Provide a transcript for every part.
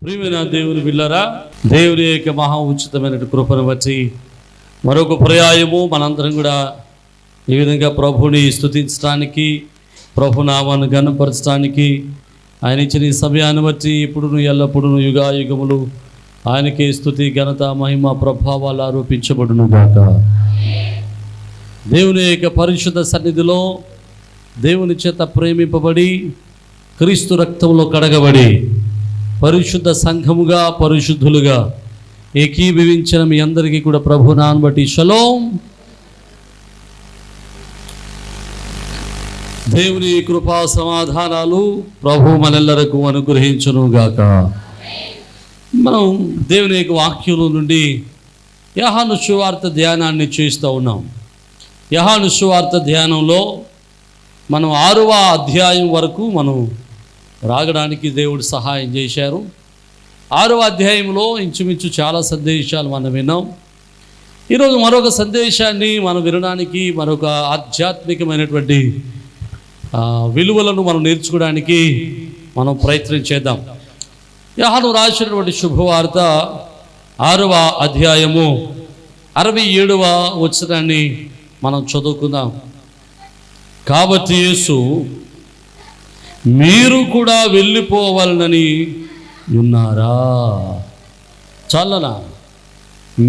ప్రియమైన దేవుని బిడ్డలారా, దేవుని యొక్క మహా ఉచితమైన కృపను బట్టి మరొక పర్యాయము మనందరం కూడా ఈ విధంగా ప్రభుని స్తుతించడానికి, ప్రభు నామాన్ని ఘనపరచడానికి ఆయన ఇచ్చిన ఈ సమయాన్ని బట్టి ఇప్పుడు ఎల్లప్పుడూ యుగాయుగములు ఆయనకే స్తుతి, ఘనత, మహిమ, ప్రభావాలు ఆరోపించబడును గాక. దేవుని యొక్క పరిశుద్ధ సన్నిధిలో దేవుని చేత ప్రేమింపబడి క్రీస్తు రక్తంలో కడగబడి పరిశుద్ధ సంఘముగా, పరిశుద్ధులుగా ఏకీభవించిన మీ అందరికీ కూడా ప్రభు నామమును బట్టి షలోం. దేవుని కృపా సమాధానాలు ప్రభు మనెల్లరకు అనుగ్రహించును గాక. మనం దేవుని యొక్క వాక్యం నుండి యోహాను సువార్త ధ్యానాన్ని చేస్తూ ఉన్నాం. యోహాను సువార్త ధ్యానంలో మనం 6వ అధ్యాయం వరకు మనం రాగడానికి దేవుడు సహాయం చేశారు. 6వ అధ్యాయంలో ఇంచుమించు చాలా సందేశాలు మనం విన్నాం. ఈరోజు మరొక సందేశాన్ని మనం వినడానికి, మరొక ఆధ్యాత్మికమైనటువంటి విలువలను మనం నేర్చుకోవడానికి మనం ప్రయత్నం చేద్దాం. యోహాను రాసినటువంటి శుభవార్త 6వ అధ్యాయము 67వ వచనాన్ని మనం చదువుకుందాం. కాబట్టి యేసు, మీరు కూడా వెళ్ళిపోవాలని ఉన్నారా? చాలనా?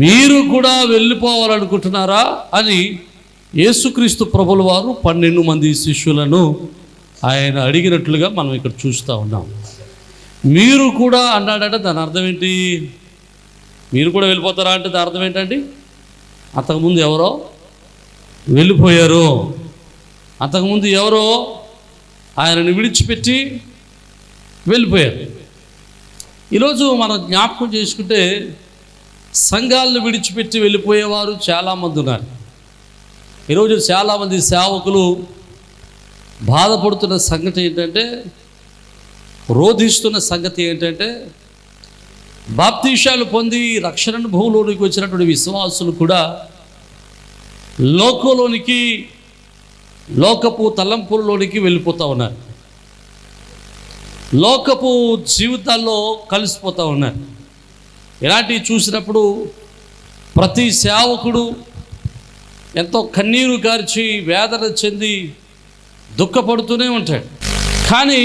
మీరు కూడా వెళ్ళిపోవాలనుకుంటున్నారా అని యేసుక్రీస్తు ప్రభుల వారు 12 మంది శిష్యులను ఆయన అడిగినట్లుగా మనం ఇక్కడ చూస్తూ ఉన్నాం. మీరు కూడా అన్నాడంటే దాని అర్థం ఏంటి? మీరు కూడా వెళ్ళిపోతారా అంటే దాని అర్థం ఏంటండి? అంతకుముందు ఎవరో వెళ్ళిపోయారు, అంతకుముందు ఎవరో ఆయనను విడిచిపెట్టి వెళ్ళిపోయారు. ఈరోజు మనం జ్ఞాపకం చేసుకుంటే సంఘాలను విడిచిపెట్టి వెళ్ళిపోయేవారు చాలామంది ఉన్నారు. ఈరోజు చాలామంది సేవకులు బాధపడుతున్న సంగతి ఏంటంటే, రోధిస్తున్న సంగతి ఏంటంటే, బాప్తీసాలు పొంది రక్షణ అనుభవంలోనికి వచ్చినటువంటి విశ్వాసులు కూడా లోకంలోనికి, లోకపు తలంపుల్లోనికి వెళ్ళిపోతూ ఉన్నారు. లోకపు జీవితాల్లో కలిసిపోతూ ఉన్నారు. ఇలాంటివి చూసినప్పుడు ప్రతి సేవకుడు ఎంతో కన్నీరు కార్చి, వేదన చెంది, దుఃఖపడుతూనే ఉంటాడు. కానీ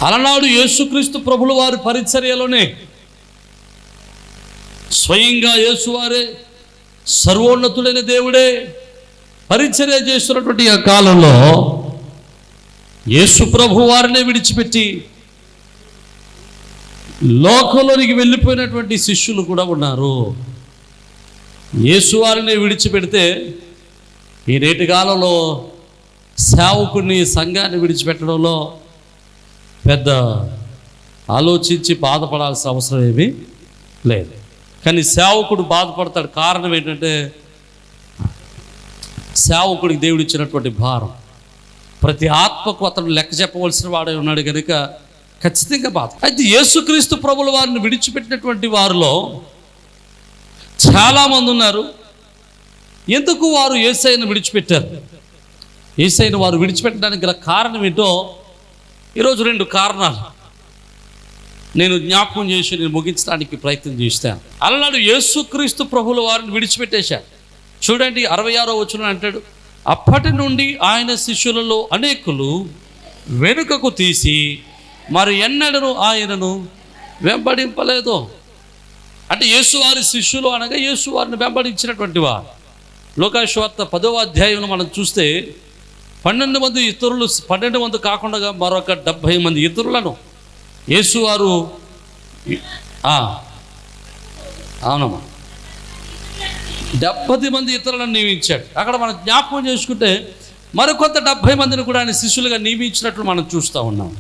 అలనాడు యేసుక్రీస్తు ప్రభుల వారి పరిచర్యలోనే స్వయంగా యేసువారే, సర్వోన్నతుడైన దేవుడే పరిచర్య చేస్తున్నటువంటి ఆ కాలంలో యేసు ప్రభు వారినే విడిచిపెట్టి లోకంలోనికి వెళ్ళిపోయినటువంటి శిష్యులు కూడా ఉన్నారు. యేసు వారిని విడిచిపెడితే ఈ నేటి కాలంలో సేవకుని, సంఘాన్ని విడిచిపెట్టడంలో పెద్ద ఆలోచించి బాధపడాల్సిన అవసరం ఏమీ లేదు. కానీ సేవకుడు బాధపడతాడు. కారణం ఏంటంటే, సేవకుడికి దేవుడు ఇచ్చినటువంటి భారం. ప్రతి ఆత్మకు అతను లెక్క చెప్పవలసిన వాడే ఉన్నాడు కనుక ఖచ్చితంగా బాధ. అయితే యేసుక్రీస్తు ప్రభుల వారిని విడిచిపెట్టినటువంటి వారిలో చాలామంది ఉన్నారు. ఎందుకు వారు యేసయ్యను విడిచిపెట్టారు? యేసయ్యను వారు విడిచిపెట్టడానికి గల కారణం ఏంటో ఈరోజు 2 కారణాలు నేను జ్ఞాపకం చేసి నేను ముగించడానికి ప్రయత్నం చేస్తాను. అలనాడు యేసుక్రీస్తు ప్రభుల వారిని విడిచిపెట్టేశారు. చూడండి, 66వ వచనం అంటాడు, అప్పటి నుండి ఆయన శిష్యులలో అనేకులు వెనుకకు తీసి మరి ఎన్నడను ఆయనను వెంబడింపలేదు. అంటే యేసువారి శిష్యులు అనగా యేసువారిని వెంబడించినటువంటి వారు. లూకా సువార్త 10వ అధ్యాయంలో మనం చూస్తే 12 మంది ఇతరులు, 12 మంది కాకుండా మరొక 70 మంది ఇతరులను యేసువారు, అవునమ్మా, 70 మంది ఇతరులను నియమించాడు. అక్కడ మనం జ్ఞాపకం చేసుకుంటే మరికొంత 70 మందిని కూడా ఆయన శిష్యులుగా నియమించినట్లు మనం చూస్తూ ఉన్నాం.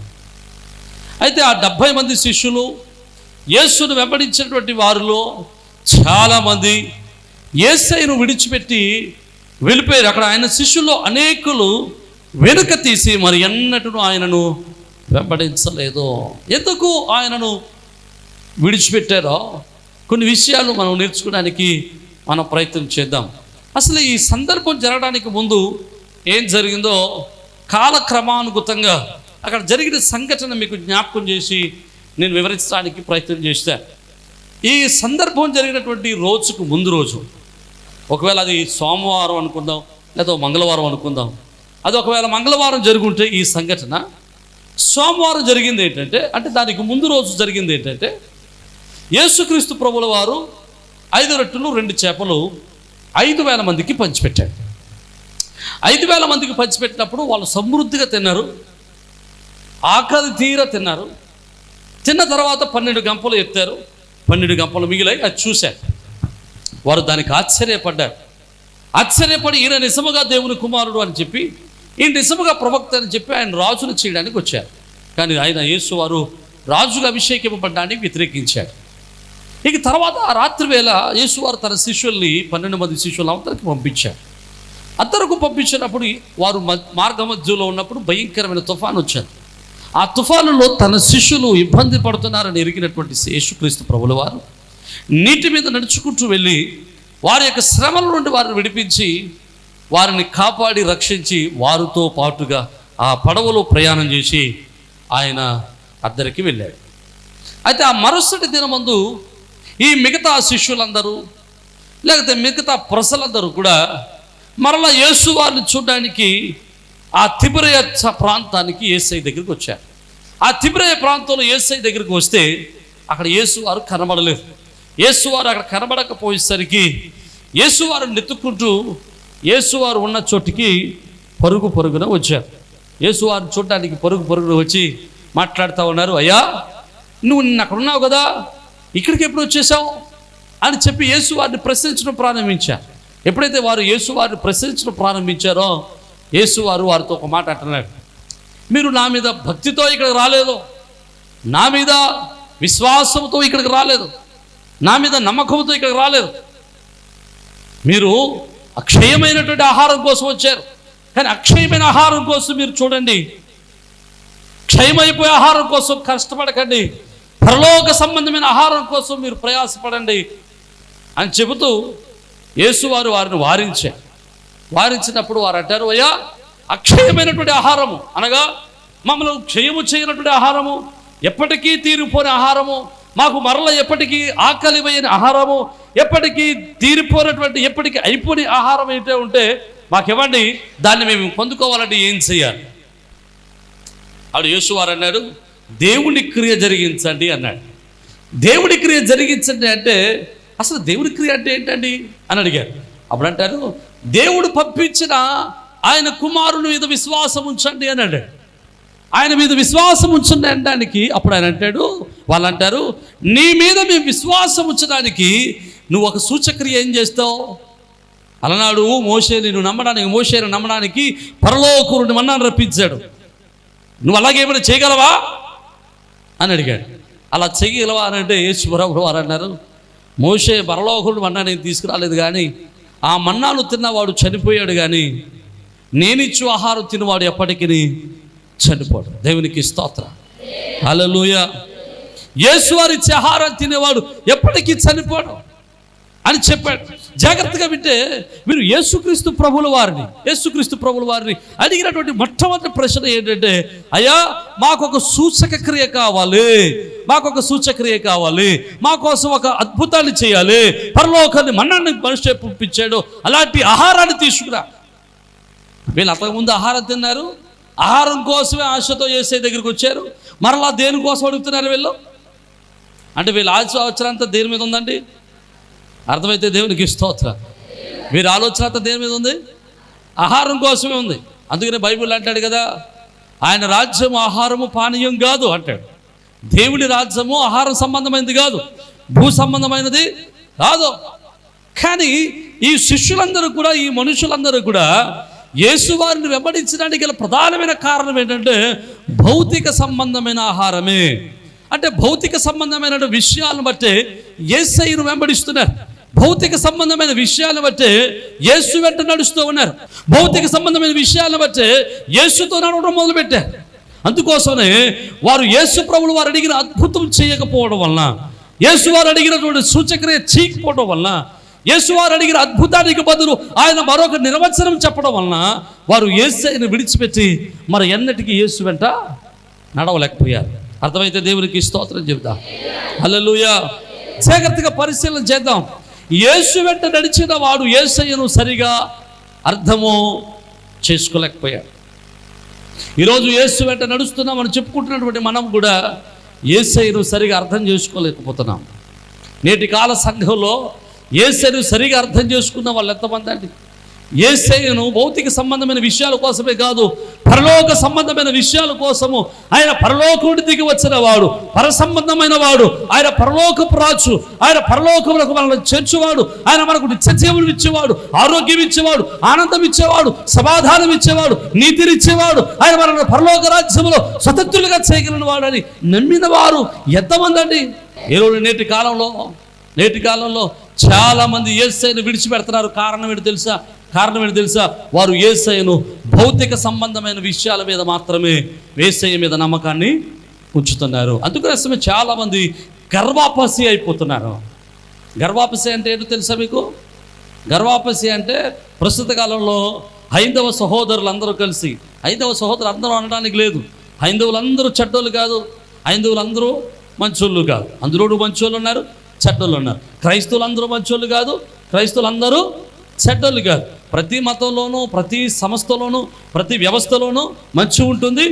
అయితే ఆ 70 మంది శిష్యులు యేసును వెంబడించినటువంటి వారిలో చాలామంది యేసయ్యను విడిచిపెట్టి వెళ్ళిపోయారు. అక్కడ ఆయన శిష్యుల్లో అనేకులు వెనుక తీసి మరి ఎన్నటూ ఆయనను వెంబడించలేదు. ఎందుకు ఆయనను విడిచిపెట్టారో కొన్ని విషయాలు మనం నేర్చుకోవడానికి మనం ప్రయత్నం చేద్దాం. అసలు ఈ సందర్భం జరగడానికి ముందు ఏం జరిగిందో కాలక్రమానుగతంగా అక్కడ జరిగిన సంఘటన మీకు జ్ఞాపకం చేసి నేను వివరించడానికి ప్రయత్నం చేశాను. ఈ సందర్భం జరిగినటువంటి రోజుకు ముందు రోజు, ఒకవేళ అది సోమవారం అనుకుందాం లేదా మంగళవారం అనుకుందాం, అది ఒకవేళ మంగళవారం జరుగుంటే ఈ సంఘటన సోమవారం జరిగింది ఏంటంటే, అంటే దానికి ముందు రోజు జరిగింది ఏంటంటే, యేసుక్రీస్తు ప్రభుల వారు 5 రొట్టెలు 2 చేపలు 5,000 మందికి పంచిపెట్టాడు. 5,000 మందికి పంచిపెట్టినప్పుడు వాళ్ళు సమృద్ధిగా తిన్నారు, ఆకలి తీర తిన్నారు. తిన్న తర్వాత 12 గంపలు ఎత్తారు, 12 గంపలు మిగిలాయి. అది చూశారు. వారు దానికి ఆశ్చర్యపడ్డారు. ఆశ్చర్యపడి ఈయన నిజముగా దేవుని కుమారుడు అని చెప్పి, ఈయన నిజముగా ప్రవక్త అని చెప్పి ఆయన రాజును చేయడానికి వచ్చారు. కానీ ఆయన యేసు వారు రాజుగా అభిషేకింపబడ్డానికి వ్యతిరేకించాడు. ఇక తర్వాత ఆ రాత్రి వేళ యేసు వారు తన శిష్యుల్ని 12 మంది శిష్యులు అందరికి పంపించారు. అందరకు పంపించినప్పుడు వారు మార్గ మధ్యలో ఉన్నప్పుడు భయంకరమైన తుఫాను వచ్చారు. ఆ తుఫానులో తన శిష్యులు ఇబ్బంది పడుతున్నారని ఎరిగినటువంటి యేసుక్రీస్తు ప్రభుల వారు నీటి మీద నడుచుకుంటూ వెళ్ళి వారి యొక్క శ్రమల నుండి వారిని విడిపించి వారిని కాపాడి రక్షించి వారితో పాటుగా ఆ పడవలో ప్రయాణం చేసి ఆయన అద్దరికి వెళ్ళాడు. అయితే ఆ మరుసటి దినమందు ఈ మిగతా శిష్యులందరూ లేకపోతే మిగతా ప్రజలందరూ కూడా మరలా యేసు వారిని చూడడానికి ఆ తిబిరయ ప్రాంతానికి యేసయ్య దగ్గరికి వచ్చారు. ఆ తిబిరయ ప్రాంతంలో యేసయ్య దగ్గరికి వస్తే అక్కడ యేసు వారు కనబడలేదు. యేసు వారు అక్కడ కనబడకపోయేసరికి యేసు వారు నెత్తుకుంటూ యేసు వారు ఉన్న చోటికి పరుగున వచ్చారు. యేసు వారిని చూడడానికి పరుగున వచ్చి మాట్లాడుతూ ఉన్నారు. అయ్యా, నువ్వు నిన్న అక్కడ ఉన్నావు కదా, ఇక్కడికి ఎప్పుడు వచ్చేసావు అని చెప్పి యేసు వారిని ప్రశ్నించడం ప్రారంభించారు. ఎప్పుడైతే వారు యేసు వారిని ప్రశ్నించడం ప్రారంభించారో యేసు వారు వారితో ఒక మాట అంటున్నాడు. మీరు నా మీద భక్తితో ఇక్కడికి రాలేదు, నా మీద విశ్వాసంతో ఇక్కడికి రాలేదు, నా మీద నమ్మకంతో ఇక్కడికి రాలేదు. మీరు అక్షయమైనటువంటి ఆహారం కోసం వచ్చారు. కానీ అక్షయమైన ఆహారం కోసం మీరు చూడండి, క్షయమైపోయే ఆహారం కోసం కష్టపడకండి, పరలోక సంబంధమైన ఆహారం కోసం మీరు ప్రయాసపడండి అని చెబుతూ యేసు వారు వారిని వారించినప్పుడు వారు అంటారు, అయ్యా, అక్షయమైనటువంటి ఆహారము అనగా మమ్మల్ని క్షయము చేయనటువంటి ఆహారము, ఎప్పటికీ తీరిపోని ఆహారము, మాకు మరల ఎప్పటికీ ఆకలి వేయని ఆహారము, ఎప్పటికీ తీరిపోయినటువంటి ఎప్పటికీ అయిపోని ఆహారం ఏంటో ఉంటే మాకివ్వండి, దాన్ని మేము పొందుకోవాలంటే ఏం చేయాలి? ఆవిడ యేసు వారు అన్నాడు, దేవుని క్రియ జరిగించండి అన్నాడు. దేవుని క్రియ జరిగించండి అంటే అసలు దేవుని క్రియ అంటే ఏంటండి అని అడిగారు. అప్పుడు అంటారు, దేవుడు పంపించిన ఆయన కుమారుని మీద విశ్వాసం ఉంచండి అన్నాడు. ఆయన మీద విశ్వాసం ఉంచండి అనడానికి అప్పుడు ఆయన అంటాడు, వాళ్ళు అంటారు, నీ మీద మేము విశ్వాసం ఉంచడానికి నువ్వు ఒక సూచక్రియ ఏం చేస్తావు? అలనాడు మోషేను నమ్మడానికి పరలోకరుని మన్నాను రప్పించాడు, నువ్వు అలాగేమైనా చేయగలవా అని అడిగాడు. అలా చేయగలవా అని అంటే యేసు ప్రభువు వారు అన్నారు, మోషే పరలోకరుడు మన్నాని తీసుకురాలేదు, కానీ ఆ మన్నాను తిన్నవాడు చనిపోయాడు, కానీ నేనిచ్చు ఆహారం తిన్నవాడు ఎప్పటికీ చనిపోడు. దేవునికి స్తోత్రం, హల్లెలూయా. యేసు వారు ఇచ్చే ఆహారం తినేవాడు ఎప్పటికీ చనిపోడు అని చెప్పాడు. జాగ్రత్తగా వింటే మీరు యేసుక్రీస్తు ప్రభుల వారిని అడిగినటువంటి మొట్టమొదటి ప్రశ్న ఏంటంటే, అయ్యా, మాకొక సూచక క్రియ కావాలి, మా కోసం ఒక అద్భుతాన్ని చేయాలి, పరలోకాన్ని మన్నాన్ని మనిషి పంపించాడు, అలాంటి ఆహారాన్ని తీసుకురా. వీళ్ళు అంతకుముందు ఆహారం తిన్నారు, ఆహారం కోసమే ఆశతో యేసయ్య దగ్గరికి వచ్చారు. మరలా దేనికోసం అడుగుతున్నారు వీళ్ళు అంటే వీళ్ళ ఆలోచన అంతా దేని మీద ఉందండి? అర్థమైతే దేవునికి స్తోత్రం. వీరి ఆలోచన అంతా దేని మీద ఉంది? ఆహారం కోసమే ఉంది. అందుకనే బైబిల్ అంటాడు కదా, ఆయన రాజ్యము ఆహారము పానీయం కాదు అంటాడు. దేవుడి రాజ్యము ఆహారం సంబంధమైనది కాదు, భూ సంబంధమైనది కాదు. కానీ ఈ శిష్యులందరూ కూడా, ఈ మనుషులందరూ కూడా యేసు వారిని వెంబడించడానికి గల ప్రధానమైన కారణం ఏంటంటే భౌతిక సంబంధమైన ఆహారమే. అంటే భౌతిక సంబంధమైన విషయాలను బట్టే యేసయ్యను వెంబడిస్తున్నారు, భౌతిక సంబంధమైన విషయాలను బట్టే యేసు వెంట నడుస్తూ ఉన్నారు, భౌతిక సంబంధమైన విషయాలను బట్టే యేసుతో నడవడం మొదలుపెట్టారు. అందుకోసమే వారు యేసు ప్రభువులు వారు అడిగిన అద్భుతం చేయకపోవడం వలన, యేసు వారు అడిగినటువంటి సూచక్రియ చేయకపోవడం వలన, యేసు వారు అడిగిన అద్భుతానికి బదులు ఆయన మరొక నిర్వచనం చెప్పడం వలన వారు యేసయ్యను విడిచిపెట్టి మరి ఎన్నటికీ యేసు వెంట నడవలేకపోయారు. అర్థమైతే దేవునికి స్తోత్రం చెప్దాం. హల్లెలూయా. జాగ్రత్తగా పరిశీలన చేద్దాం. యేసు వెంట నడిచిన వాడు యేసయ్యను సరిగా అర్థము చేసుకోలేకపోయాడు. ఈరోజు యేసు వెంట నడుస్తున్నామని చెప్పుకుంటున్నటువంటి మనం కూడా యేసయ్యను సరిగా అర్థం చేసుకోలేకపోతున్నాం. నేటి కాల సంఘంలో యేసయ్యను సరిగా అర్థం చేసుకున్న వాళ్ళు ఎంతమంది అండి? యేసయ్యను భౌతిక సంబంధమైన విషయాల కోసమే కాదు, పరలోక సంబంధమైన విషయాల కోసము ఆయన పరలోకుడి దిగి వచ్చిన వాడు, పర సంబంధమైన వాడు, ఆయన పరలోకపు రాజు, ఆయన పరలోకములకు మనల్ని చేర్చువాడు, ఆయన మనకు నిత్యజీవులు ఇచ్చేవాడు, ఆరోగ్యం ఇచ్చేవాడు, ఆనందం ఇచ్చేవాడు, సమాధానం ఇచ్చేవాడు, నీతినిచ్చేవాడు, ఆయన మనల్ని పరలోక రాజ్యంలో స్వతంత్రులుగా చేయగలిగిన వాడని నమ్మిన వారు ఎంతమంది అండి? ఈరోజు నేటి కాలంలో చాలామంది యేసయ్యను విడిచిపెడుతున్నారు. కారణం ఏంటి తెలుసా? వారు యేసయ్యను భౌతిక సంబంధమైన విషయాల మీద మాత్రమే, యేసయ్య మీద నమ్మకాన్ని ఉంచుతున్నారు. అందుకోసమే చాలామంది గర్వాపసి అయిపోతున్నారు. గర్వాపసి అంటే ఏంటో తెలుసా మీకు? గర్వాపసి అంటే ప్రస్తుత కాలంలో హైందవ సహోదరులందరూ కలిసి, హైందవ సహోదరులు అందరూ అనడానికి లేదు, హైందవులందరూ చెడ్డోళ్ళు కాదు, హైందవులందరూ మంచోళ్ళు కాదు, అందులో మంచోళ్ళు ఉన్నారు, చెడ్డోళ్ళు ఉన్నారు. క్రైస్తవులు అందరూ మంచోళ్ళు కాదు, క్రైస్తవులు అందరూ చెడ్డోళ్ళు కాదు. ప్రతి మతంలోనూ, ప్రతి సంస్థలోనూ, ప్రతి వ్యవస్థలోనూ మంచి ఉంటుంది,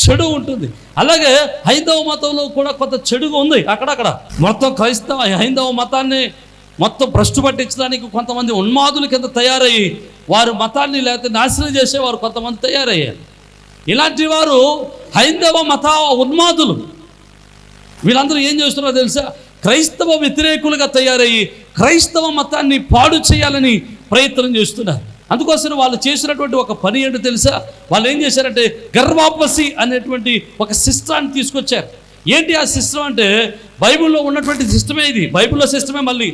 చెడు ఉంటుంది. అలాగే హైందవ మతంలో కూడా కొంత చెడుగా ఉంది అక్కడక్కడ. మొత్తం హైందవ మతాన్ని మొత్తం భ్రష్టు పట్టించడానికి కొంతమంది ఉన్మాదుల కింద తయారయ్యి వారు మతాన్ని లేకపోతే నాశనం చేసేవారు కొంతమంది తయారయ్యారు. ఇలాంటి వారు హైందవ మత ఉన్మాదులు. వీళ్ళందరూ ఏం చేస్తున్నారో తెలుసా? క్రైస్తవ వ్యతిరేకులుగా తయారయ్యి క్రైస్తవ మతాన్ని పాడు చేయాలని ప్రయత్నం చేస్తున్నారు. అందుకోసం వాళ్ళు చేసినటువంటి ఒక పని ఏంటో తెలుసా? వాళ్ళు ఏం చేశారంటే గర్వాపసి అనేటువంటి ఒక సిస్టాన్ని తీసుకొచ్చారు. ఏంటి ఆ సిస్టమ్ అంటే? బైబిల్లో ఉన్నటువంటి సిస్టమే ఇది, బైబిల్లో సిస్టమే. మళ్ళీ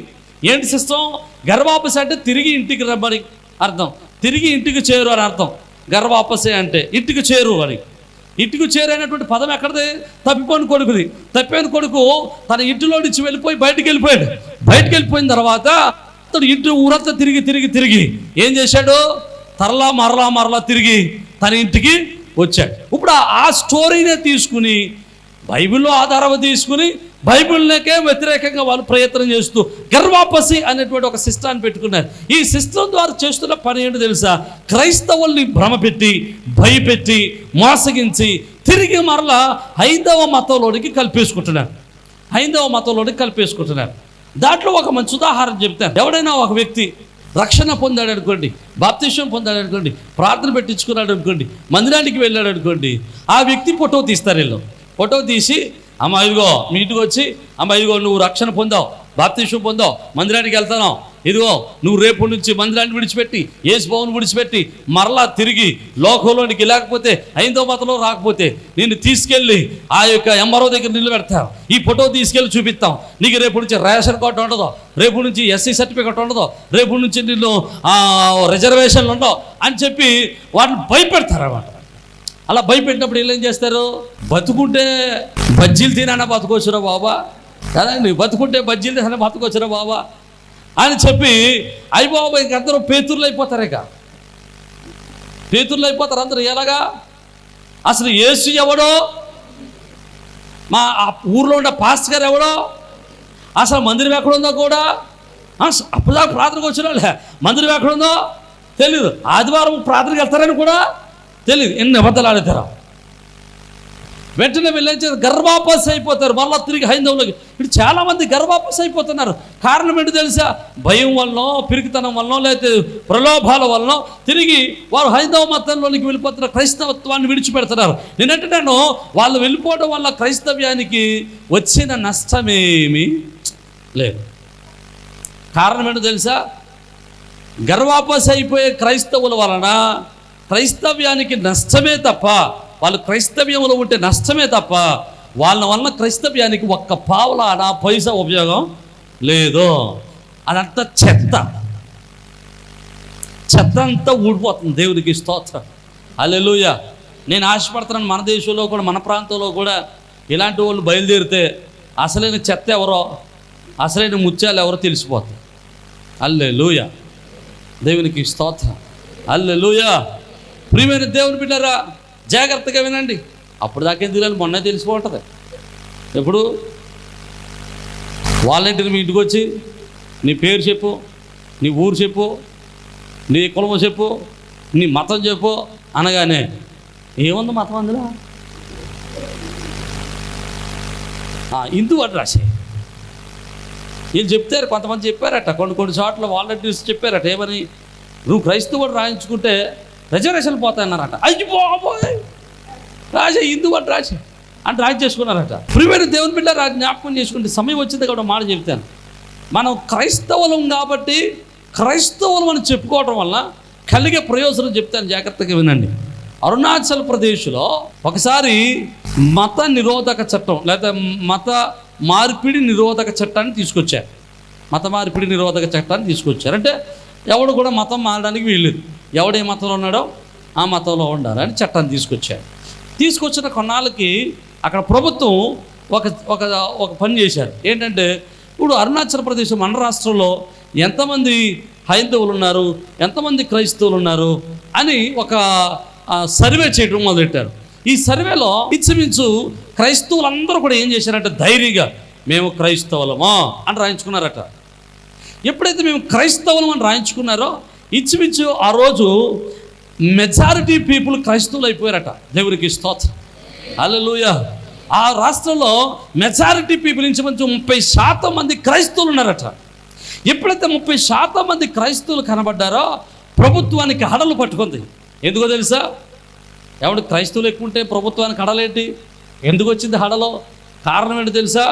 ఏంటి సిస్టమ్? గర్వాపసి అంటే తిరిగి ఇంటికి రమ్మని అర్థం, తిరిగి ఇంటికి చేరు అని అర్థం. గర్వాపసి అంటే ఇంటికి చేరు అని. ఇంటికి చేరైనటువంటి పదం ఎక్కడిది? తప్పిపోయిన కొడుకుది. తప్పిపోయిన కొడుకు తన ఇంటిలో నుంచి వెళ్ళిపోయి బయటికి వెళ్ళిపోయిన తర్వాత అతడు ఇంటి ఊరంతా తిరిగి ఏం చేశాడు? మరలా తిరిగి తన ఇంటికి వచ్చాడు. ఇప్పుడు ఆ స్టోరీనే తీసుకుని బైబిల్లో ఆధారం తీసుకుని బైబిల్కే వ్యతిరేకంగా వాళ్ళు ప్రయత్నం చేస్తూ గర్వాపసి అనేటువంటి ఒక సిస్టాన్ని పెట్టుకున్నారు. ఈ సిస్టమ్ ద్వారా చేస్తున్న పని ఏంటో తెలుసా? క్రైస్తవుల్ని భ్రమపెట్టి, భయపెట్టి, మోసగించి తిరిగి మరలా హైందవ మతంలోనికి కలిపేసుకుంటున్నారు. దాంట్లో ఒక మంచి ఉదాహరణ చెప్తాను. ఎవడైనా ఒక వ్యక్తి రక్షణ పొందాడు అనుకోండి, బాప్తిసం పొందాడు అనుకోండి, ప్రార్థన పెట్టించుకున్నాడు అనుకోండి, మందిరానికి వెళ్ళాడు అనుకోండి, ఆ వ్యక్తి ఫోటో తీస్తారు. వీళ్ళు ఫోటో తీసి, అమ్మ ఇదిగో మీ ఇంటికి వచ్చి, అమ్మ ఇదిగో నువ్వు రక్షణ పొందావు, బాప్తిసం పొందావు, మందిరానికి వెళ్తావు, ఇదిగో నువ్వు రేపు నుంచి మందిరాన్ని విడిచిపెట్టి, యేసు భవన్ విడిచిపెట్టి మరలా తిరిగి లోకంలోనికి లేకపోతే, హైందవ మతంలో రాకపోతే నిన్ను తీసుకెళ్ళి ఆ యొక్క ఎంఆర్ఓ దగ్గర నిలబెడతాం, ఈ ఫోటో తీసుకెళ్ళి చూపిస్తాం, నీకు రేపు నుంచి రేషన్ కార్డు ఉండదు, రేపు నుంచి ఎస్సీ సర్టిఫికేట్ ఉండదు, రేపు నుంచి నిన్ను రిజర్వేషన్లు ఉండవు అని చెప్పి వాటిని భయపెడతారన్నమాట. అలా భయపెట్టినప్పుడు వీళ్ళు ఏం చేస్తారు? బతుకుంటే బజ్జీలు తినన్నా బతుకొచ్చురా బాబా, కదండి, బతుకుంటే బజ్జీలు తినన్నా బతుకొచ్చురా బాబా అని చెప్పి అయ్యి బాబా ఇంకందరూ పేతుర్లు అయిపోతారు. అందరూ. ఎలాగా? అసలు యేసు ఎవడో, మా ఆ ఊర్లో ఉండే పాస్టర్ గారు ఎవడో, అసలు మందిరం ఎక్కడుందో కూడా అప్పుడుదాకా ప్రార్థనకు వచ్చిన వాళ్ళే, మందిరం ఎక్కడుందో తెలీదు, ఆదివారం ప్రార్థనకి వెళ్తారని కూడా తెలియదు. ఎన్ని అబద్ధాలు ఆడతారా? వెంటనే వెళ్ళి గర్వాపసి అయిపోతారు, మళ్ళీ తిరిగి హైందవులకి. ఇప్పుడు చాలామంది గర్వాపసి అయిపోతున్నారు. కారణం ఏంటి తెలుసా? భయం వలన, పిరికితనం వలన, లేకపోతే ప్రలోభాల వలన తిరిగి వారు హైందవ మతంలోనికి వెళ్ళిపోతున్నారు, క్రైస్తవత్వాన్ని విడిచిపెడుతున్నారు. నేను వాళ్ళు వెళ్ళిపోవడం వల్ల క్రైస్తవ్యానికి వచ్చిన నష్టమేమీ లేదు. కారణం ఏంటో తెలుసా? గర్వాపసి అయిపోయే క్రైస్తవుల వలన క్రైస్తవ్యానికి నష్టమే తప్ప, వాళ్ళు క్రైస్తవ్యంలో ఉంటే నష్టమే తప్ప వాళ్ళ వలన క్రైస్తవ్యానికి ఒక్క పావలా పైసా ఉపయోగం లేదు. అదంతా చెత్త అంతా ఊడిపోతుంది. దేవునికి స్తోత్రం, హల్లెలూయా. నేను ఆశపడుతున్నాను మన దేశంలో కూడా, మన ప్రాంతంలో కూడా ఇలాంటి వాళ్ళు బయలుదేరితే అసలైన చెత్త ఎవరో, అసలైన ముత్యాలు ఎవరో తెలిసిపోతుంది. హల్లెలూయా, దేవునికి స్తోత్రం, హల్లెలూయా. ప్రియమైన దేవుని బిడ్డలారా, జాగ్రత్తగా వినండి. అప్పుడు దాకేం తెలియాలి, మొన్నే తెలిసిపోతుంది. ఎప్పుడు వాలంటీర్ మీ ఇంటికి వచ్చి నీ పేరు చెప్పు, నీ ఊరు చెప్పు, నీ కులము చెప్పు, నీ మతం చెప్పు అనగానే ఏముంది మతం అందులో? హిందూ అని రాసే వీళ్ళు చెప్తారు. కొంతమంది చెప్పారట, కొన్ని చోట్ల వాలంటీర్స్ చెప్పారట, ఏమని, నువ్వు క్రైస్తవుడు రాయించుకుంటే రిజర్వేషన్లు పోతాయన్నారట. అయ్యి బాబోయ్, రాజే హిందూ అని రాజే అని రాజు చేసుకున్నారట. ప్రియమైన దేవుని బిడ్డ జ్ఞాపకం చేసుకుంటే సమయం వచ్చింది కాబట్టి మాట చెప్తాను. మనం క్రైస్తవులం కాబట్టి క్రైస్తవులం అని చెప్పుకోవడం వల్ల కలిగే ప్రయోజనం చెప్తాను, జాగ్రత్తగా వినండి. అరుణాచల్ ప్రదేశ్లో ఒకసారి మత నిరోధక చట్టం లేదా మత మార్పిడి నిరోధక చట్టాన్ని తీసుకొచ్చారు. మత మార్పిడి నిరోధక చట్టాన్ని తీసుకొచ్చారు. అంటే ఎవడు కూడా మతం మారడానికి వీల్లేదు, ఎవడే మతంలో ఉన్నాడో ఆ మతంలో ఉండాలని చట్టాన్ని తీసుకొచ్చారు. తీసుకొచ్చిన కొన్నాళ్ళకి అక్కడ ప్రభుత్వం ఒక పని చేశారు. ఏంటంటే, ఇప్పుడు అరుణాచల్ ప్రదేశ్ మన రాష్ట్రంలో ఎంతమంది హైందవులు ఉన్నారు, ఎంతమంది క్రైస్తవులు ఉన్నారు అని ఒక సర్వే చేయడం మొదలెట్టారు. ఈ సర్వేలో ఇంచుమించు క్రైస్తవులందరూ కూడా ఏం చేశారంటే ధైర్యంగా మేము క్రైస్తవులమా అని రాయించుకున్నారట. ఎప్పుడైతే మేము క్రైస్తవులం అని రాయించుకున్నారో ఇంచుమించు ఆ రోజు మెజారిటీ పీపుల్ క్రైస్తవులు అయిపోయారట. దేవునికి స్తోత్రం, హల్లెలూయా. ఆ రాష్ట్రంలో మెజారిటీ పీపుల్ ఇంచుమించు 30% మంది క్రైస్తవులు ఉన్నారట. ఎప్పుడైతే 30% మంది క్రైస్తవులు కనబడ్డారో ప్రభుత్వానికి హడలు పట్టుకుంది. ఎందుకో తెలుసా? ఎవడు క్రైస్తవులు ఎక్కువ ఉంటే ప్రభుత్వానికి హడలేంటి? ఎందుకు వచ్చింది హడలో? కారణం ఏంటి తెలుసా?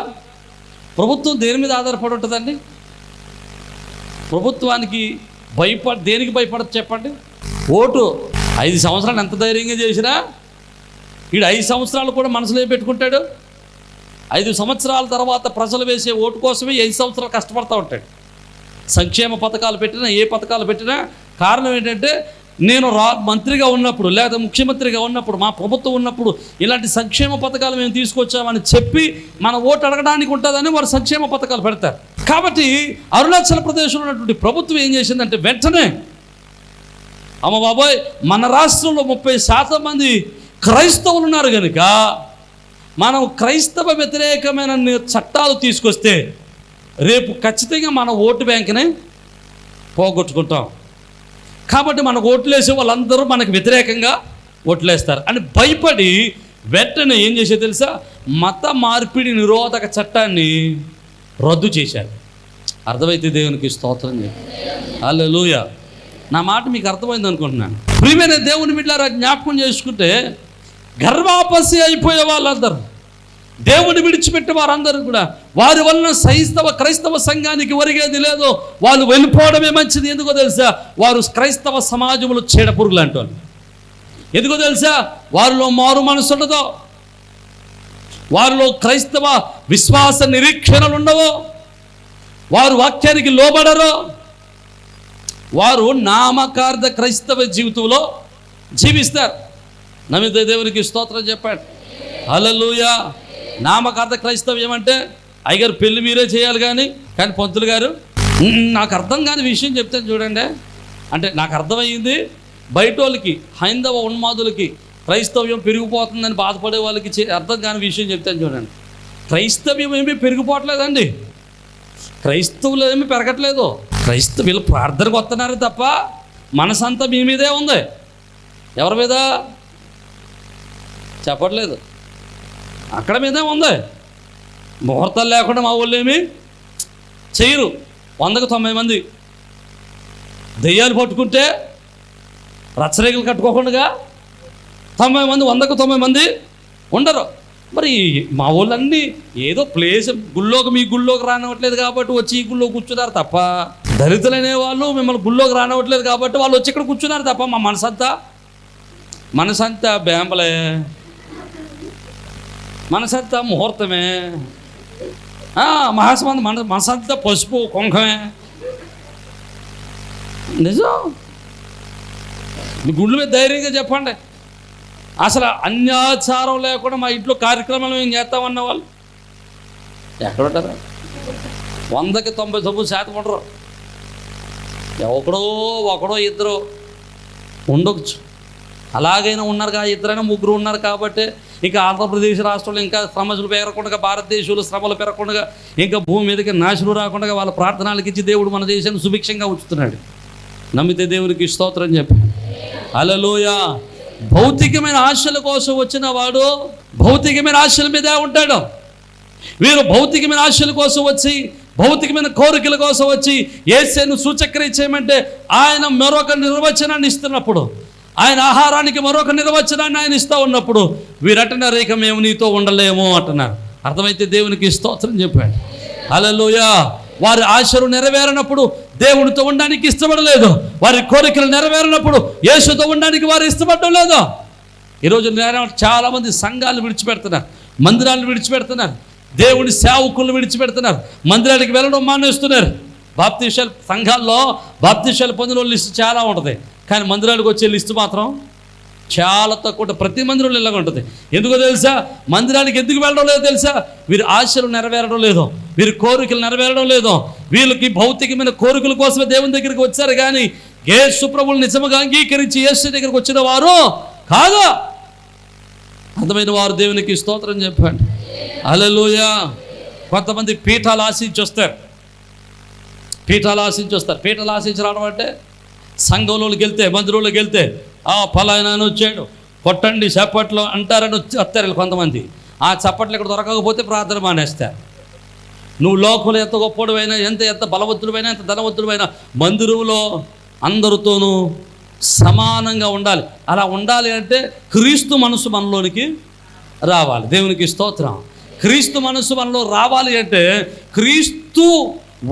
ప్రభుత్వం దేని మీద ఆధారపడి ఉంటుందండి? ప్రభుత్వానికి దేనికి భయపడదు చెప్పండి? ఓటు. 5 సంవత్సరాలు ఎంత ధైర్యంగా చేసినా వీడు 5 సంవత్సరాలు కూడా మనసులో పెట్టుకుంటాడు. 5 సంవత్సరాల తర్వాత ప్రజలు వేసే ఓటు కోసమే 5 సంవత్సరాలు కష్టపడుతూ ఉంటాడు. సంక్షేమ పథకాలు పెట్టినా, ఏ పథకాలు పెట్టినా కారణం ఏంటంటే, నేను మంత్రిగా ఉన్నప్పుడు లేదా ముఖ్యమంత్రిగా ఉన్నప్పుడు, మా ప్రభుత్వం ఉన్నప్పుడు ఇలాంటి సంక్షేమ పథకాలు మేము తీసుకొచ్చామని చెప్పి మన ఓటు అడగడానికి ఉంటుందని వారు సంక్షేమ పథకాలు పెడతారు. కాబట్టి అరుణాచల్ ప్రదేశ్లో ఉన్నటువంటి ప్రభుత్వం ఏం చేసిందంటే, వెంటనే అమ్మ బాబోయ్, మన రాష్ట్రంలో 30% మంది క్రైస్తవులు ఉన్నారు కనుక మనం క్రైస్తవ వ్యతిరేకమైన చట్టాలు తీసుకొస్తే రేపు ఖచ్చితంగా మన ఓటు బ్యాంకుని పోగొట్టుకుంటాం. కాబట్టి మనకు ఓట్లు వేసే వాళ్ళందరూ మనకు వ్యతిరేకంగా ఓట్లేస్తారు అని భయపడి వెంటనే ఏం చేసే తెలుసా? మత మార్పిడి నిరోధక చట్టాన్ని రద్దు చేశారు. అర్థమైతే దేవునికి స్తోత్రం చెప్పి, హల్లెలూయా. నా మాట మీకు అర్థమైంది అనుకుంటున్నాను. ప్రియమైన దేవుని బిడ్డలారా, జ్ఞాపకం చేసుకుంటే గర్వాపసి అయిపోయే వాళ్ళందరూ, దేవుని విడిచిపెట్టే వారందరూ కూడా వారి వలన క్రైస్తవ సంఘానికి ఒరిగేది లేదు. వాళ్ళు వెళ్ళిపోవడమే మంచిది. ఎందుకో తెలుసా? వారు క్రైస్తవ సమాజంలో చీడపురుగులు అంటారు. ఎందుకో తెలుసా? వారిలో మారు మనసు ఉండదు, వారిలో క్రైస్తవ విశ్వాస నిరీక్షణలు ఉండవు, వారు వాక్యానికి లోబడరు, వారు నామకార్థ క్రైస్తవ జీవితంలో జీవిస్తారు. నమ్మితే దేవునికి స్తోత్రం చెప్పాడు, హల్లెలూయా. నామకార్థ క్రైస్తవ్యం అంటే అయ్యగారు పెళ్లి మీరే చేయాలి కానీ పంతులు గారు నాకు అర్థం కాని విషయం చెప్తాను చూడండి. అంటే నాకు అర్థమయ్యింది, బయట వాళ్ళకి, హైందవ ఉన్మాదులకి క్రైస్తవ్యం పెరిగిపోతుందని బాధపడే వాళ్ళకి అర్థం కాని విషయం చెప్తాను చూడండి. క్రైస్తవ్యం ఏమీ పెరిగిపోవట్లేదండి, క్రైస్తవులు ఏమీ పెరగట్లేదు. వీళ్ళు ప్రార్థనకు వస్తున్నారు తప్ప మనసంతా మీ మీదే ఉంది. ఎవరి మీద చెప్పట్లేదు, అక్కడ మీదే ఉంది. ముహూర్తాలు లేకుండా మా వాళ్ళు ఏమి చేయరు. 100కు 90 మంది దెయ్యాలు పట్టుకుంటే రచ్చరేగలు కట్టుకోకుండా 90 మంది, 100కు 90 మంది ఉండరు. మరి మా వాళ్ళన్నీ ఏదో ప్లేస్ గుళ్ళోకి, మీ గుళ్ళోకి రానివ్వట్లేదు కాబట్టి వచ్చి ఈ గుళ్ళో కూర్చున్నారు తప్ప, దళితులనే వాళ్ళు మిమ్మల్ని గుళ్ళోకి రానివ్వట్లేదు కాబట్టి వాళ్ళు వచ్చి ఇక్కడ కూర్చున్నారు తప్ప, మా మనసంతా బేంబలే, మనసంతా ముహూర్తమే, మహాసమంది మనసంతా పసుపు కుంకమే. నిజం. మీ గుళ్ళు మీద ధైర్యంగా చెప్పండి. అసలు అన్యాచారం లేకుండా మా ఇంట్లో కార్యక్రమాలు మేము చేస్తామన్న వాళ్ళు ఎక్కడ ఉంటారు? 100కి 99% ఉండరు. ఒకడో ఇద్దరు ఉండొచ్చు. అలాగైనా ఉన్నారు, ఇద్దరైనా ముగ్గురు ఉన్నారు కాబట్టి ఇంకా ఆంధ్రప్రదేశ్ రాష్ట్రంలో ఇంకా శ్రమలు పెరగకుండా, భారతదేశంలో శ్రమలు పెరగకుండా, ఇంకా భూమి మీదకి నాశనం రాకుండా వాళ్ళ ప్రార్థనలకు ఇచ్చి దేవుడు మన దేశాన్ని సుభిక్షంగా ఉంచుతున్నాడు. నమ్మితే దేవునికి స్తోత్రం చెప్పాను. హల్లెలూయా. భౌతికమైన ఆశల కోసం వచ్చిన వాడు భౌతికమైన ఆశల మీదే ఉంటాడు. వీరు భౌతికమైన ఆశల కోసం వచ్చి, భౌతికమైన కోరికల కోసం వచ్చి యేసును సూచక్రియ చేయమంటే ఆయన మరొక నిర్వచనాన్ని ఇస్తున్నప్పుడు, ఆయన ఆహారానికి మరొక నిర్వచనాన్ని ఆయన ఇస్తూ ఉన్నప్పుడు వీరంటున్నారు, ఇక మేము నీతో ఉండలేము అంటున్నారు. అర్థమైతే దేవునికి స్తోత్రం చెప్పాడు. హల్లెలూయా. వారి ఆశలు నెరవేరినప్పుడు దేవునితో ఉండడానికి ఇష్టపడలేదు. వారి కోరికలు నెరవేరినప్పుడు యేసుతో ఉండడానికి వారు ఇష్టపడడం లేదు. ఈరోజు చాలామంది సంఘాలను విడిచిపెడుతున్నారు, మందిరాలను విడిచిపెడుతున్నారు, దేవుని సేవకులను విడిచిపెడుతున్నారు, మందిరానికి వెళ్ళడం మానేస్తున్నారు. బాప్తీసాలు సంఘాల్లో బాప్తీసాలు పొందిన లిస్టు చాలా ఉంటుంది, కానీ మందిరానికి వచ్చే లిస్టు మాత్రం చాలా తక్కువ. ప్రతి మందిరంలో ఇలాగ ఉంటుంది. ఎందుకో తెలుసా? మందిరానికి ఎందుకు వెళ్ళడం లేదో తెలుసా? వీరి ఆశలు నెరవేరడం లేదు, వీరి కోరికలు నెరవేరడం లేదు. వీళ్ళకి భౌతికమైన కోరికల కోసమే దేవుని దగ్గరికి వచ్చారు, కానీ యేసు ప్రభువుని నిజముగా అంగీకరించి యేసు దగ్గరికి వచ్చిన వారు కాదు. అర్థమైన వారు దేవునికి స్తోత్రం చెప్పండి. హల్లెలూయా. కొంతమంది పీఠాలు ఆశించి వస్తారు. పీఠాలు ఆశించి రావడం అంటే సంఘంలోకి వెళ్తే, మందిరంలోకి వెళ్తే ఫలానా వచ్చాడు కొట్టండి చప్పట్లు అంటారని వస్తారు కొంతమంది. ఆ చప్పట్లు ఇక్కడ దొరకకపోతే ప్రార్థన మానేస్తారు. నువ్వు లోకంలో ఎంత గొప్పడువైనా, ఎంత బలవంతుడివైనా, ఎంత ధనవంతుడివైనా మందిరంలో అందరితోనూ సమానంగా ఉండాలి. అలా ఉండాలి అంటే క్రీస్తు మనసు మనలోనికి రావాలి. దేవునికి స్తోత్రం. క్రీస్తు మనసు మనలో రావాలి అంటే క్రీస్తు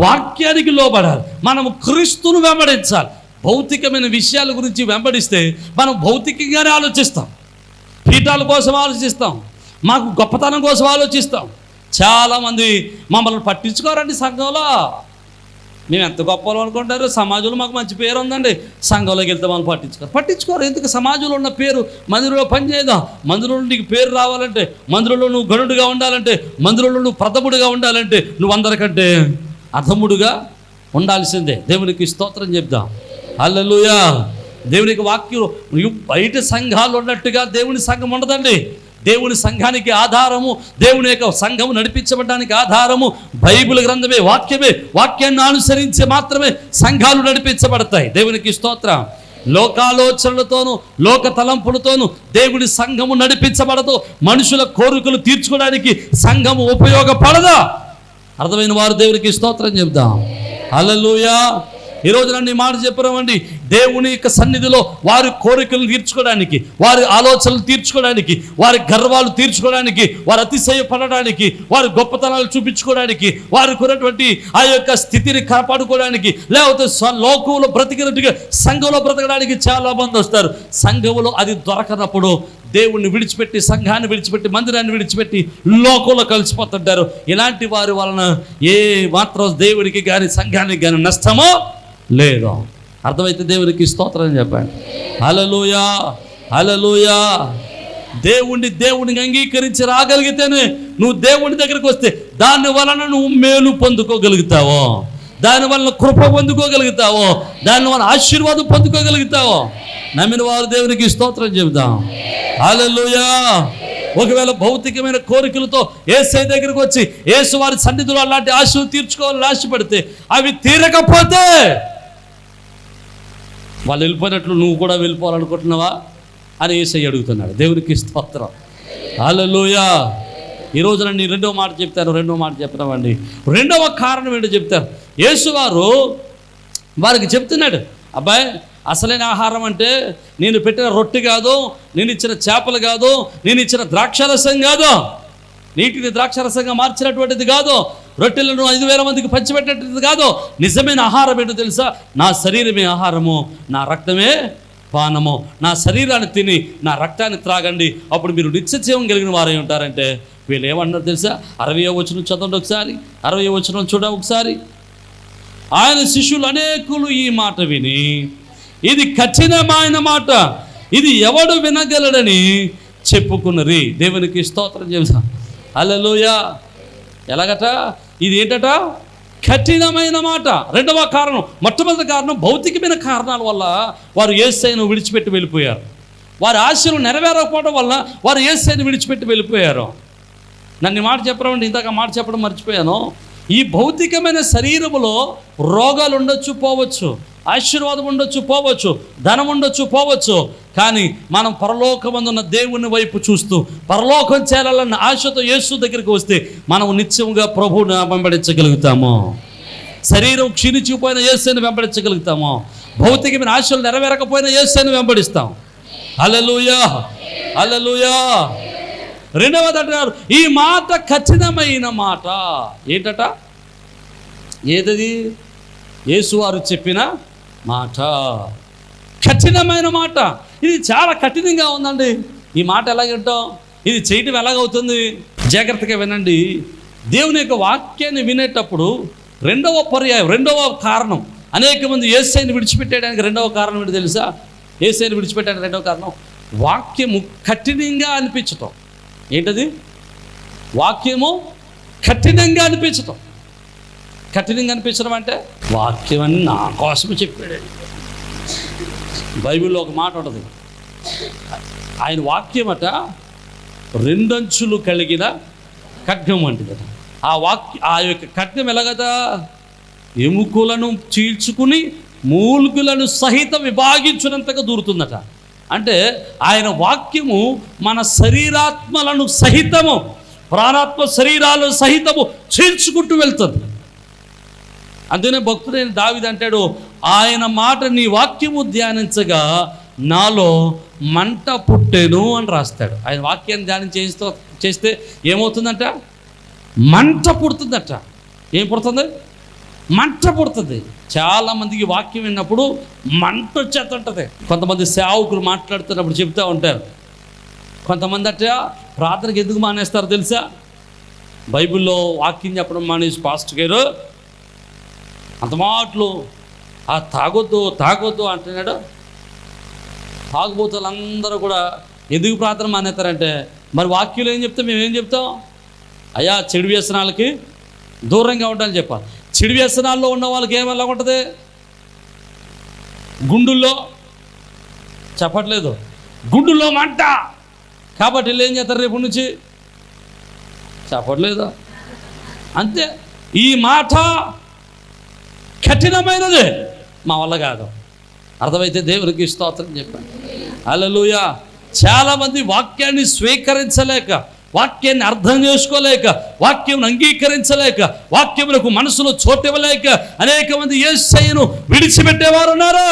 వాక్యానికి లోబడాలి. మనము క్రీస్తును వెంబడించాలి. భౌతికమైన విషయాల గురించి వెంబడిస్తే మనం భౌతికంగానే ఆలోచిస్తాం, పీఠాల కోసం ఆలోచిస్తాం, మాకు గొప్పతనం కోసం ఆలోచిస్తాం. చాలామంది మమ్మల్ని పట్టించుకోరండి సంఘంలో. మేము ఎంత గొప్పలు అనుకుంటారు, సమాజంలో మాకు మంచి పేరు ఉందండి, సంఘంలోకి వెళ్తే మనం పట్టించుకోరు. ఎందుకు? సమాజంలో ఉన్న పేరు మందిరంలో పనిచేద్దాం. మందిరంలో నీకు పేరు రావాలంటే, మందిరంలో నువ్వు గణుడుగా ఉండాలంటే, మందిరంలో నువ్వు ప్రథముడుగా ఉండాలంటే నువ్వు అందరికంటే అధముడుగా ఉండాల్సిందే. దేవునికి స్తోత్రం చెప్దాం. హల్లెలూయా. దేవునికి వాక్యం బయట సంఘాలు ఉన్నట్టుగా దేవుని సంఘం ఉండదండి. దేవుని సంఘానికి ఆధారము, దేవుని యొక్క సంఘము నడిపించబడడానికి ఆధారము బైబిల్ గ్రంథమే, వాక్యమే. వాక్యాన్ని అనుసరించి మాత్రమే సంఘాలు నడిపించబడతాయి. దేవునికి స్తోత్రం. లోకాలోచనలతోనూ లోక తలంపులతోనూ దేవుని సంఘము నడిపించబడదు. మనుషుల కోరికలు తీర్చుకోవడానికి సంఘము ఉపయోగపడదా? అర్థమైన వారు దేవునికి స్తోత్రం చెప్దాం. హల్లెలూయా. ఈరోజు నన్ను ఈ మాట చెప్పరామండి. దేవుని యొక్క సన్నిధిలో వారి కోరికలు తీర్చుకోవడానికి, వారి ఆలోచనలు తీర్చుకోవడానికి, వారి గర్వాలు తీర్చుకోవడానికి, వారి అతిశయపడడానికి, వారి గొప్పతనాలు చూపించుకోవడానికి, వారికి ఉన్నటువంటి ఆ యొక్క స్థితిని కాపాడుకోవడానికి, లేకపోతే లోకంలో బ్రతికినట్టుగా సంఘంలో బ్రతకడానికి చాలా మంది వస్తారు. సంఘంలో అది దొరకనప్పుడు దేవుణ్ణి విడిచిపెట్టి, సంఘాన్ని విడిచిపెట్టి, మందిరాన్ని విడిచిపెట్టి లోకంలో కలిసిపోతుంటారు. ఇలాంటి వారి వలన ఏ మాత్రం దేవుడికి కానీ సంఘానికి కానీ నష్టమో లేదు. అర్థమైతే దేవునికి స్తోత్రం చెప్పండి. హల్లెలూయా. హల్లెలూయా. దేవుడిని అంగీకరించి రాగలిగితేనే నువ్వు దేవుని దగ్గరికి వస్తే దాని వలన నువ్వు మేలు పొందుకోగలుగుతావో, దాని వలన కృప పొందుకోగలుగుతావో, దాని వలన ఆశీర్వాదం పొందుకోగలుగుతావో. నమ్మిన వారు దేవునికి స్తోత్రం చెబుదాం. హల్లెలూయా. ఒకవేళ భౌతికమైన కోరికలతో యేసయ్య దగ్గరికి వచ్చి యేసు వారి సన్నిధిలో అలాంటి ఆశలు తీర్చుకోవాలని ఆశపడితే అవి తీరకపోతే వాళ్ళు వెళ్ళిపోయినట్లు నువ్వు కూడా వెళ్ళిపోవాలనుకుంటున్నావా అని యేసయ్య అడుగుతున్నాడు. దేవునికి స్తోత్రం. హల్లెలూయా. ఈరోజు నేను రెండవ మాట చెప్తామండి. రెండవ కారణం ఏంటో చెప్తారు. యేసు వారికి చెప్తున్నాడు, అబ్బాయి అసలైన ఆహారం అంటే నేను పెట్టిన రొట్టె కాదు, నేను ఇచ్చిన చేపలు కాదు, నేను ఇచ్చిన ద్రాక్షారసం కాదు, నీటిని ద్రాక్షారసంగా మార్చినటువంటిది కాదు, రొట్టెలను 5,000 మందికి పంచిపెట్టినటువంటిది కాదు. నిజమైన ఆహారం ఏంటో తెలుసా? నా శరీరమే ఆహారము, నా రక్తమే పానము. నా శరీరాన్ని తిని నా రక్తాన్ని త్రాగండి, అప్పుడు మీరు నిత్యజీవం కలిగిన వారై ఉంటారంటే వీళ్ళు ఏమన్నారు తెలుసా? 60వ వచనం చదవండి ఒకసారి. 60వ వచనం చూడ ఒకసారి. ఆయన శిష్యులు అనేకులు ఈ మాట విని, ఇది కఠినమైన మాట, ఇది ఎవడు వినగలడని చెప్పుకున్నది. దేవునికి స్తోత్రం చెబుతాం. హల్లెలూయా. ఎలాగట? ఇది ఏంటట? కఠినమైన మాట. రెండవ కారణం, మొట్టమొదటి కారణం భౌతికమైన కారణాల వల్ల వారు యేసయ్యను విడిచిపెట్టి వెళ్ళిపోయారు. వారి ఆశలు నెరవేరకపోవడం వల్ల వారు యేసయ్యను విడిచిపెట్టి వెళ్ళిపోయారు. నన్ను మాట చెప్పడం, ఇందాక మాట చెప్పడం మర్చిపోయాను. ఈ భౌతికమైన శరీరములో రోగాలు ఉండొచ్చు, పోవచ్చు, ఆశీర్వాదం ఉండొచ్చు, పోవచ్చు, ధనం ఉండొచ్చు, పోవచ్చు. కానీ మనం పరలోకమందున్న దేవుని వైపు చూస్తూ పరలోకం చేరాలన్న ఆశతో యేసు దగ్గరికి వస్తే మనం నిత్యంగా ప్రభువుని వెంబడించగలుగుతాము. శరీరం క్షీణించిపోయిన యేసుని వెంబడించగలుగుతాము. భౌతికమైన ఆశలు నెరవేరకపోయినా యేసుని వెంబడిస్తాం. హల్లెలూయా, హల్లెలూయా. రెండవది అంటున్నారు, ఈ మాట కఠినమైన మాట. ఏంటట? ఏదది? యేసువారు చెప్పిన మాట, కఠినమైన మాట. ఇది చాలా కఠినంగా ఉందండి. ఈ మాట ఎలాగంటాం? ఇది చేయటం ఎలాగవుతుంది? జాగ్రత్తగా వినండి. దేవుని యొక్క వాక్యాన్ని వినేటప్పుడు రెండవ పర్యాయం, రెండవ కారణం, అనేక మంది యేసయ్యను విడిచిపెట్టడానికి రెండవ కారణం ఏంటి తెలుసా? యేసయ్యను విడిచిపెట్టడానికి రెండవ కారణం వాక్యము కఠినంగా అనిపించటం. ఏంటది? వాక్యము కఠినంగా అనిపించటం. కఠినంగా అనిపించడం అంటే వాక్యం అని నా కోసమే చెప్పాడు. బైబిల్లో ఒక మాట ఉంటుంది, ఆయన వాక్యం అట రెండంచులు కలిగిన ఖడ్గం వంటిదట. ఆ యొక్క ఖడ్గం ఎలాగదా? ఎముకలను చీల్చుకుని మూలుగులను సహితం విభాగించినంతగా దూరుతుందట. అంటే ఆయన వాక్యము మన శరీరాత్మలను సహితము, ప్రాణాత్మ శరీరాలను సహితము చీల్చుకుంటూ వెళ్తుంది. అందుకనే భక్తుడైన దావీదు అంటాడు, ఆయన మాట నీ వాక్యము ధ్యానించగా నాలో మంట పుట్టెను అని రాస్తాడు. ఆయన వాక్యాన్ని ధ్యానం చేస్తే ఏమవుతుందంట? మంట పుడుతుందట. ఏం పుడుతుంది? మంట పుడుతుంది. చాలామందికి వాక్యం విన్నప్పుడు మంట వచ్చేస్తుంటుంది. కొంతమంది సేవకులు మాట్లాడుతున్నప్పుడు చెప్తూ ఉంటారు, కొంతమంది అట్ట ప్రార్థనకి ఎందుకు మానేస్తారు తెలుసా? బైబిల్లో వాక్యం చెప్పడం మానేసి పాస్టర్ గారు అంత మాటలు తాగొద్దు అంటున్నాడు. తాగుబోతులందరూ కూడా ఎందుకు ప్రార్థన మానేస్తారంటే, మరి వాక్యంలో ఏం చెప్తాం? మేమేం చెప్తాం? అయ్యా చెడు వ్యసనాలకి దూరంగా ఉండాలని చెప్పాలి. చెడు వ్యసనాల్లో ఉన్న వాళ్ళకి ఏమలా ఉంటుంది? గుండుల్లో చెప్పట్లేదు, గుండుల్లో మంట. కాబట్టి వీళ్ళు ఏం చేస్తారు? రేపు నుంచి చెప్పట్లేదు. అంతే. ఈ మాట కఠినమైనదే, మా వల్ల కాదు. అర్థమైతే దేవునికి స్తోత్రం చెప్పాను. హల్లెలూయా. చాలామంది వాక్యాన్ని స్వీకరించలేక, వాక్యాన్ని అర్థం చేసుకోలేక, వాక్యం అంగీకరించలేక, వాక్యములకు మనసులో చోటివ్వలేక అనేక మంది యేసయ్యను విడిచిపెట్టేవారు ఉన్నారు.